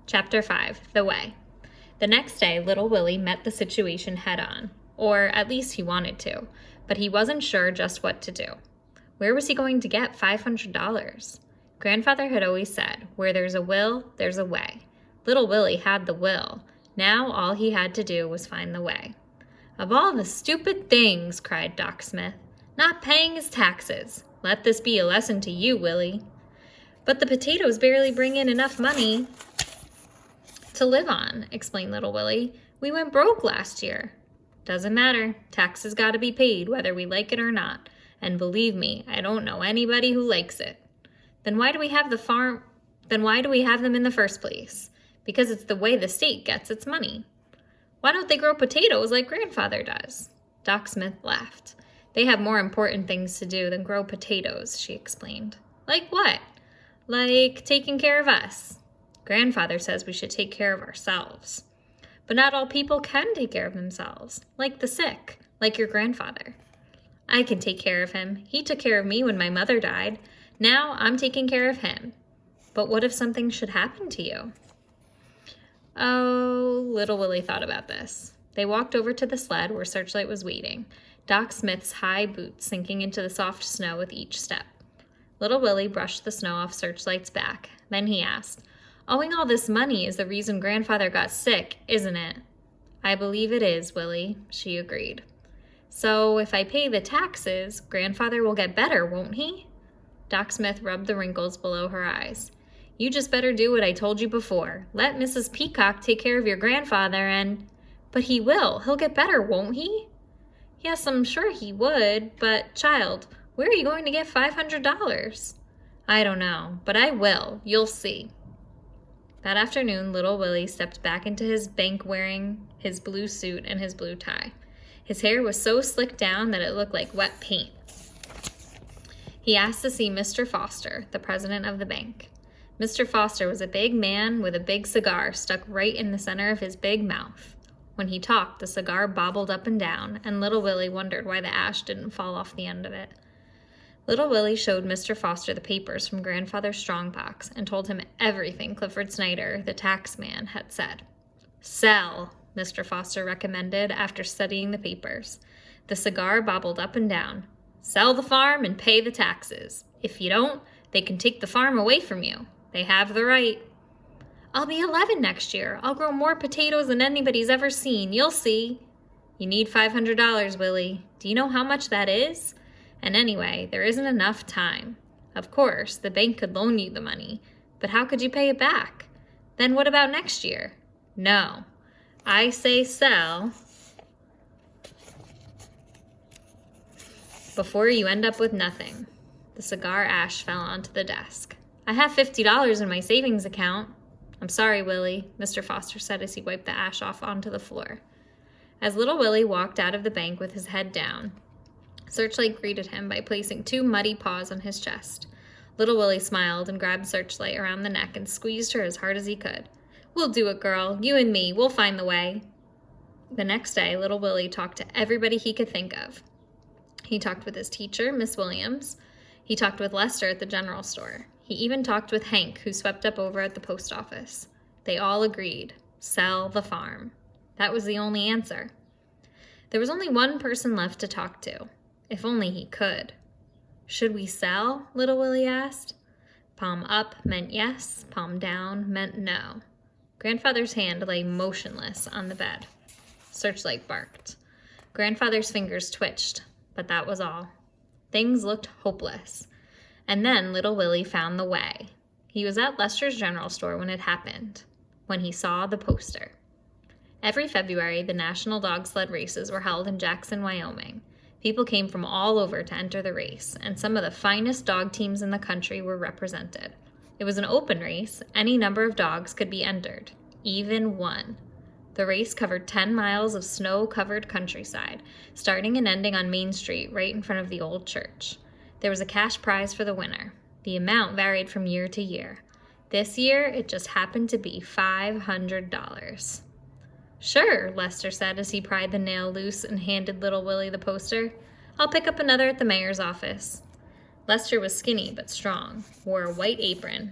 Chapter 5, The Way. The next day, little Willie met the situation head-on, or at least he wanted to, but he wasn't sure just what to do. Where was he going to get $500? Grandfather had always said, where there's a will, there's a way. Little Willie had the will. Now all he had to do was find the way. Of all the stupid things, cried Doc Smith, not paying his taxes. Let this be a lesson to you, Willie. But the potatoes barely bring in enough money to live on, explained little Willie. We went broke last year. Doesn't matter. Taxes gotta be paid, whether we like it or not. And believe me, I don't know anybody who likes it. Then why do we have them in the first place? Because it's the way the state gets its money. Why don't they grow potatoes like Grandfather does? Doc Smith laughed. They have more important things to do than grow potatoes, she explained. Like what? Like taking care of us. Grandfather says we should take care of ourselves. But not all people can take care of themselves, like the sick, like your grandfather. I can take care of him. He took care of me when my mother died. Now I'm taking care of him. But what if something should happen to you? Oh, little Willie thought about this. They walked over to the sled where Searchlight was waiting, Doc Smith's high boots sinking into the soft snow with each step. Little Willie brushed the snow off Searchlight's back. Then he asked, Owing all this money is the reason Grandfather got sick, isn't it? I believe it is, Willie, she agreed. So if I pay the taxes, Grandfather will get better, won't he? Doc Smith rubbed the wrinkles below her eyes. You just better do what I told you before. Let Mrs. Peacock take care of your grandfather and... But he will. He'll get better, won't he? Yes, I'm sure he would, but, child, where are you going to get $500? I don't know, but I will. You'll see. That afternoon, little Willie stepped back into his bank wearing his blue suit and his blue tie. His hair was so slicked down that it looked like wet paint. He asked to see Mr. Foster, the president of the bank. Mr. Foster was a big man with a big cigar stuck right in the center of his big mouth. When he talked, the cigar bobbled up and down, and little Willie wondered why the ash didn't fall off the end of it. Little Willie showed Mr. Foster the papers from Grandfather's strongbox and told him everything Clifford Snyder, the tax man, had said. Sell, Mr. Foster recommended after studying the papers. The cigar bobbled up and down. Sell the farm and pay the taxes. If you don't, they can take the farm away from you. They have the right. I'll be 11 next year. I'll grow more potatoes than anybody's ever seen. You'll see. You need $500, Willie. Do you know how much that is? And anyway, there isn't enough time. Of course, the bank could loan you the money, but how could you pay it back? Then what about next year? No. I say sell before you end up with nothing. The cigar ash fell onto the desk. I have $50 in my savings account. I'm sorry, Willie, Mr. Foster said as he wiped the ash off onto the floor. As little Willie walked out of the bank with his head down, Searchlight greeted him by placing 2 muddy paws on his chest. Little Willie smiled and grabbed Searchlight around the neck and squeezed her as hard as he could. We'll do it, girl. You and me. We'll find the way. The next day, little Willie talked to everybody he could think of. He talked with his teacher, Miss Williams. He talked with Lester at the general store. He even talked with Hank, who swept up over at the post office. They all agreed. Sell the farm. That was the only answer. There was only one person left to talk to. If only he could. Should we sell? Little Willie asked. Palm up meant yes, palm down meant no. Grandfather's hand lay motionless on the bed. Searchlight barked. Grandfather's fingers twitched, but that was all. Things looked hopeless. And then little Willie found the way. He was at Lester's general store when it happened, when he saw the poster. Every February, the National Dog Sled Races were held in Jackson, Wyoming. People came from all over to enter the race, and some of the finest dog teams in the country were represented. It was an open race. Any number of dogs could be entered, even one. The race covered 10 miles of snow-covered countryside, starting and ending on Main Street right in front of the old church. There was a cash prize for the winner. The amount varied from year to year. This year, it just happened to be $500. Sure, Lester said as he pried the nail loose and handed little Willie the poster. I'll pick up another at the mayor's office. Lester was skinny but strong, wore a white apron,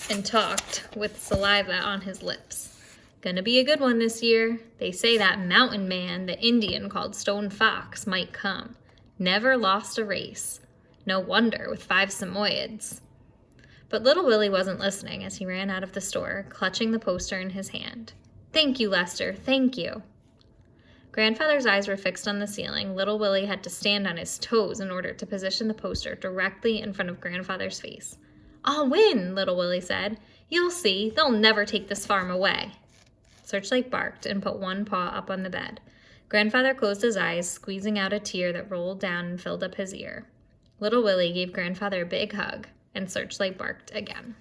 and talked with saliva on his lips. Gonna be a good one this year. They say that mountain man, the Indian called Stone Fox, might come. Never lost a race. No wonder, with 5 Samoyeds. But little Willie wasn't listening as he ran out of the store, clutching the poster in his hand. Thank you, Lester, thank you. Grandfather's eyes were fixed on the ceiling. Little Willie had to stand on his toes in order to position the poster directly in front of Grandfather's face. I'll win, Little Willie said. You'll see, they'll never take this farm away. Searchlight barked and put one paw up on the bed. Grandfather closed his eyes, squeezing out a tear that rolled down and filled up his ear. Little Willie gave Grandfather a big hug, and Searchlight barked again.